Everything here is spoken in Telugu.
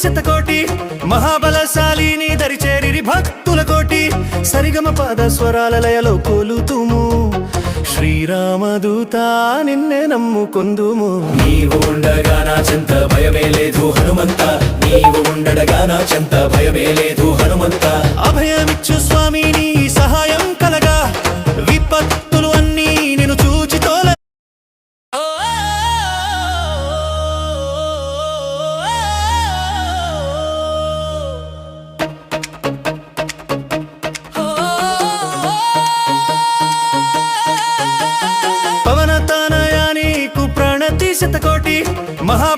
శతకోటి మహాబలశాలిని దరిచేరి భక్తుల కోటి సరిగమ పద స్వరాల లయలో కోలుతుము శ్రీరామదూత నిన్నే నమ్ముకొందుము నీవు ఉండగా నా చెంత భయమే లేదు హనుమంత నీవు ఉండగా నా చెంత భయమే లేదు హనుమంత అభయమిచ్చు స్వామి నీ సహాయం కలగా విపత్తులు అన్నీ నిన్ను చూచి తోల పవనతనయా నీకు ప్రణతి శతకోటి మహా